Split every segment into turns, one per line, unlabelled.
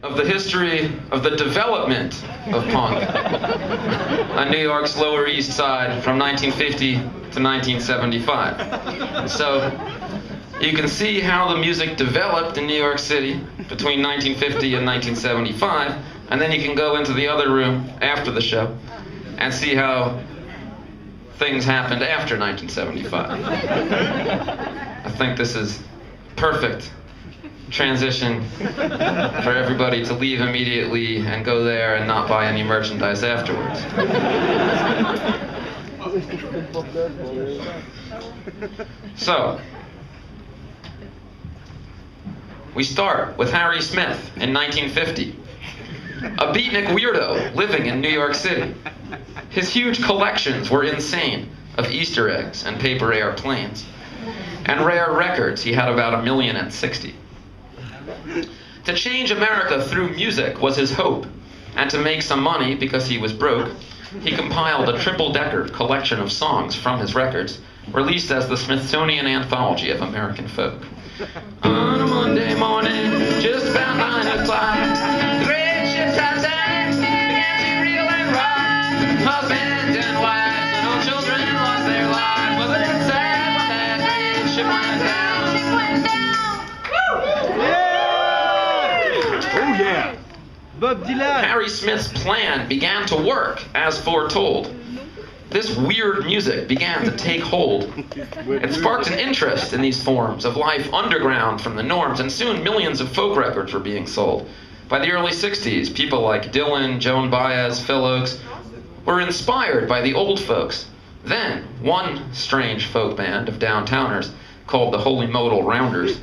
of the history of the development of punk on New York's Lower East Side from 1950 to 1975. So you can see how the music developed in New York City between 1950 and 1975, and then you can go into the other room after the show and see how things happened after 1975. I think this is perfect transition for everybody to leave immediately and go there and not buy any merchandise afterwards. So, we start with Harry Smith in 1950, a beatnik weirdo living in New York City. His huge collections were insane of Easter eggs and paper airplanes, and rare records. He had about 1,060,000. To change America through music was his hope, and to make some money because he was broke, he compiled a triple-decker collection of songs from his records, released as the Smithsonian Anthology of American Folk. On a Monday morning, just about 9 o'clock, the great ship Titanic began to reel and rock. Husbands and wives and all children lost their lives. Wasn't it sad when that great ship went down?
Bob Dylan.
Harry Smith's plan began to work as foretold. This weird music began to take hold. It sparked an interest in these forms of life underground from the norms, and soon millions of folk records were being sold. By the early 60s, people like Dylan, Joan Baez, Phil Oakes were inspired by the old folks. Then, one strange folk band of downtowners, called the Holy Modal Rounders,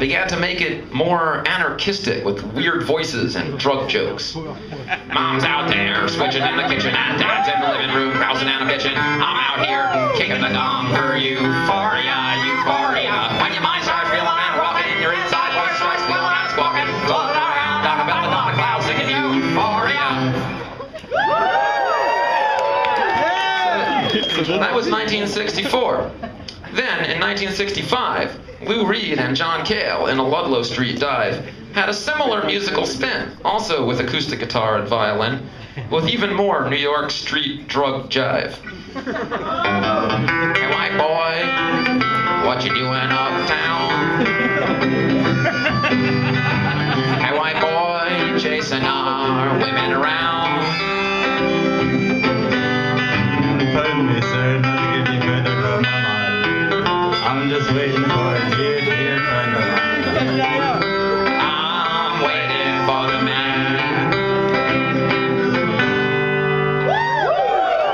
began to make it more anarchistic with weird voices and drug jokes. Mom's out there switching in the kitchen, and Dad's in the living room browsing and bitching. I'm out here kicking the gong for euphoria, euphoria. When your mind starts reeling and rocking, your inside voice starts feeling and squawking. Floating around on a belt on a cloud singing euphoria. So that was 1964. Then, in 1965, Lou Reed and John Cale in a Ludlow Street dive had a similar musical spin, also with acoustic guitar and violin, with even more New York street drug jive. Hey, white boy, what you doing uptown? Hey, white boy, you chasing our women around?
Pardon me, sir, not to give you further from my mind. I'm just waiting for a dear, dear friend of mine.
I'm waiting for the man.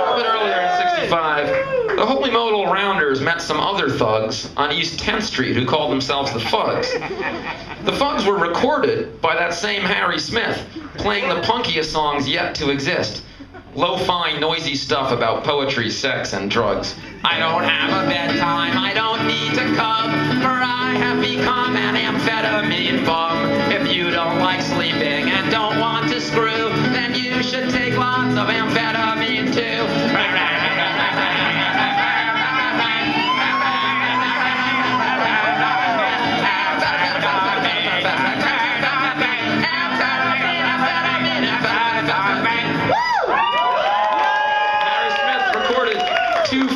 A bit earlier in 65, the Holy Modal Rounders met some other thugs on East 10th Street who called themselves the Fugs. The Fugs were recorded by that same Harry Smith, playing the punkiest songs yet to exist. Lo-fi, noisy stuff about poetry, sex, and drugs. I don't have a bedtime, I don't need to come, for I have become an amphetamine bum. If you don't like sleeping and don't want to screw, then you should take lots of amphetamine too.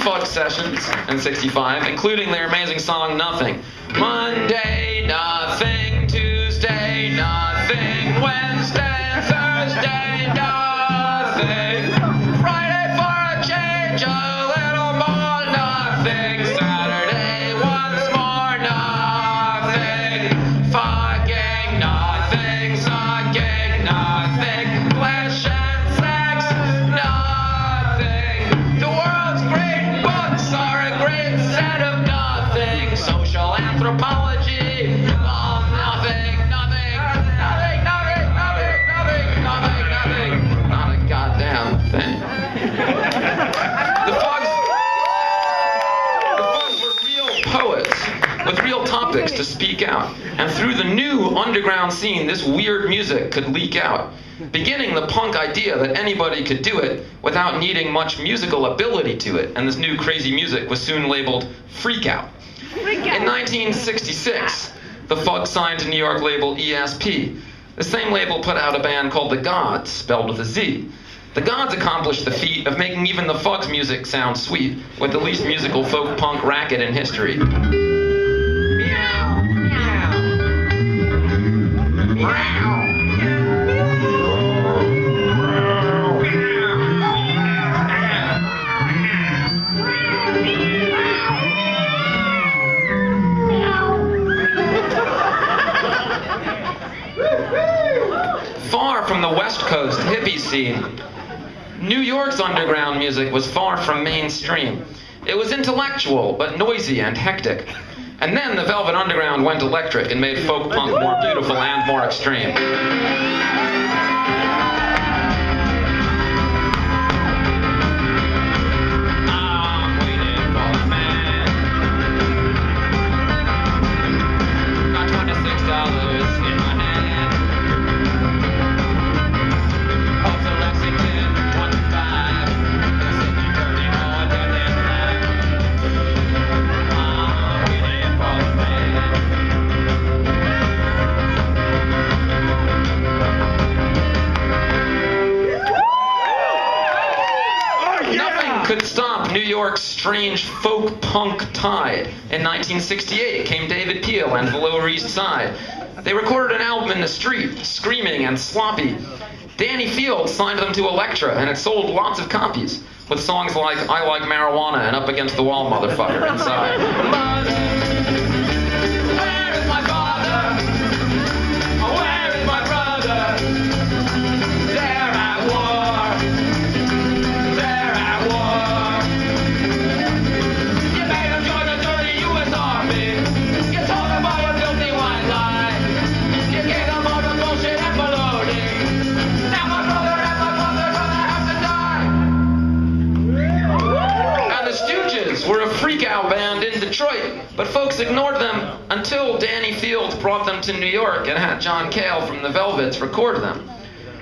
Fug sessions in 65, including their amazing song Nothing. Monday, nothing. Tuesday, nothing. Wednesday, Thursday, nothing. Friday for a change, a little more nothing. Saturday, once more nothing. Fucking nothing, sucking nothing. Flesh and sex, nothing. The world's great. Are a great set of nothing. Social anthropology. Oh, nothing, nothing, nothing, nothing, nothing, nothing, nothing, nothing. Not a goddamn thing. The Fugs were real poets with real topics to speak out. And through the new underground scene, this weird music could leak out, beginning the punk idea that anybody could do it without needing much musical ability to it, and this new crazy music was soon labeled Freak Out. In 1966, the Fugs signed to New York label ESP. The same label put out a band called The Gods, spelled with a Z. The Gods accomplished the feat of making even the Fugs music sound sweet, with the least musical folk punk racket in history. Far from the West Coast hippie scene, New York's underground music was far from mainstream. It was intellectual, but noisy and hectic. And then the Velvet Underground went electric and made folk punk more beautiful and more extreme. Could stop New York's strange folk punk tide. In 1968 came David Peel and the Lower East Side. They recorded an album in the street, screaming and sloppy. Danny Fields signed them to Elektra, and it sold lots of copies, with songs like I Like Marijuana and Up Against the Wall, Motherfucker inside. Were a freak-out band in Detroit, but folks ignored them until Danny Fields brought them to New York and had John Cale from the Velvets record them.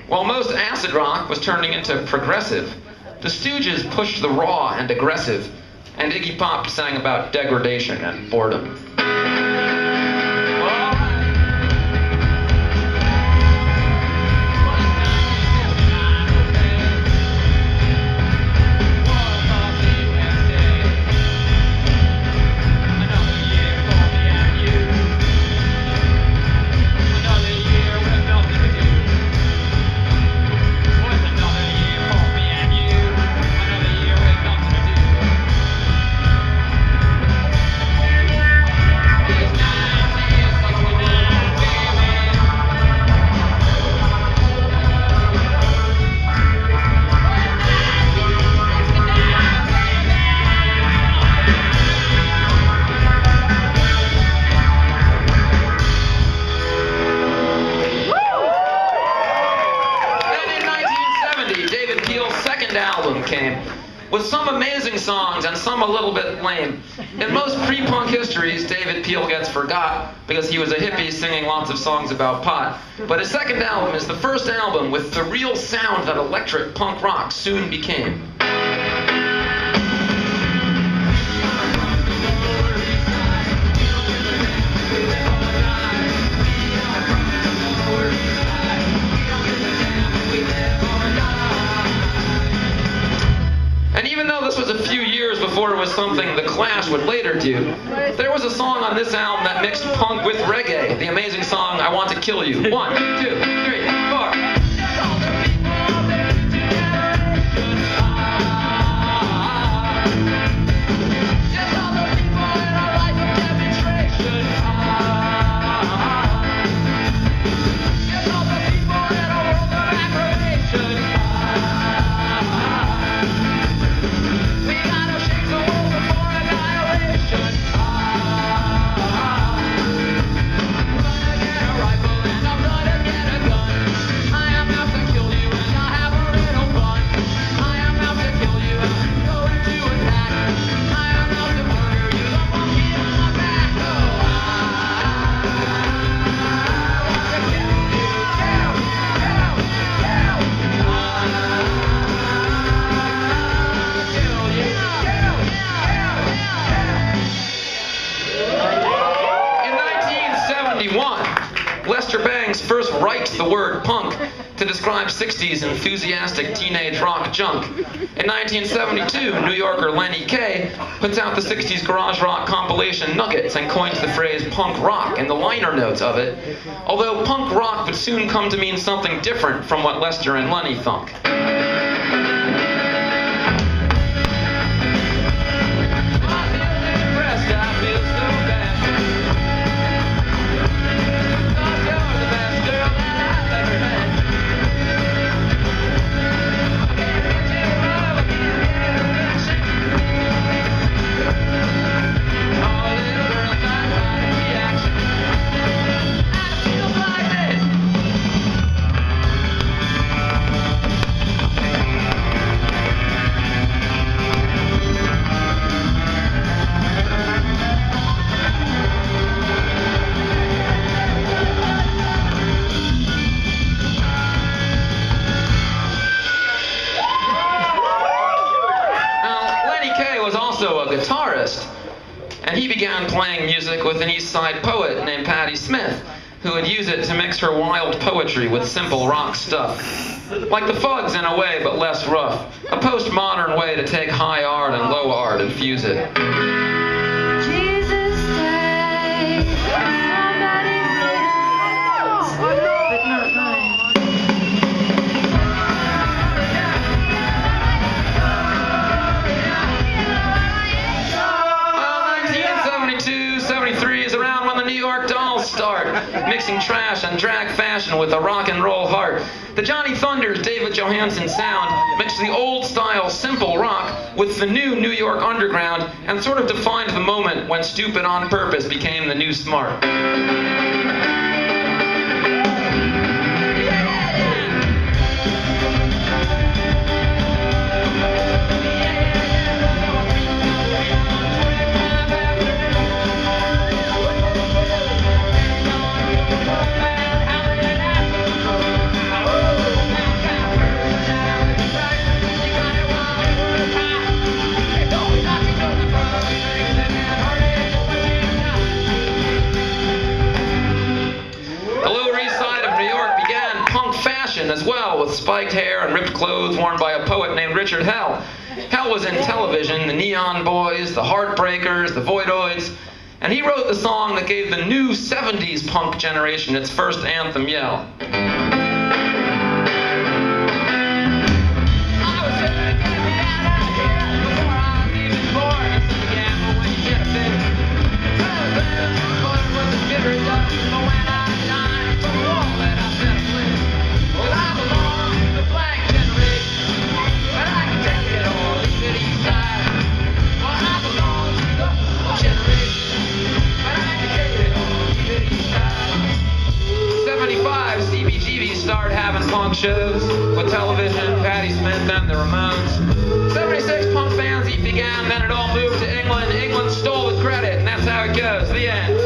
While most acid rock was turning into progressive, the Stooges pushed the raw and aggressive, and Iggy Pop sang about degradation and boredom. Album came with some amazing songs and some a little bit lame. In most pre-punk histories, David Peel gets forgot because he was a hippie singing lots of songs about pot. But his second album is the first album with the real sound that electric punk rock soon became. And even though this was a few years before it was something The Clash would later do, there was a song on this album that mixed punk with reggae, the amazing song I Want to Kill You. 1, 2, 3, 4.
Gonna get a rifle and I'm gonna get a gun.
word punk to describe 60s enthusiastic teenage rock junk. In 1972, New Yorker Lenny Kaye puts out the 60s garage rock compilation Nuggets and coins the phrase punk rock in the liner notes of it, although punk rock would soon come to mean something different from what Lester and Lenny thunk. A guitarist, and he began playing music with an East Side poet named Patti Smith, who would use it to mix her wild poetry with simple rock stuff. Like the Fugs in a way, but less rough. A postmodern way to take high art and low art and fuse it.
Jesus died for somebody's sins, but not mine.
Start mixing trash and drag fashion with a rock and roll heart. The Johnny Thunders' David Johansen sound mixed the old style simple rock with the new New York underground and sort of defined the moment when stupid on purpose became the new smart. As well, with spiked hair and ripped clothes worn by a poet named Richard Hell. Hell was in television, the Neon Boys, the Heartbreakers, the Voidoids, and he wrote the song that gave the new 70s punk generation its first anthem yell. Started having punk shows with television, Patti Smith and the Ramones. 76 punk fans began, then it all moved to England. England stole the credit, and that's how it goes. The end.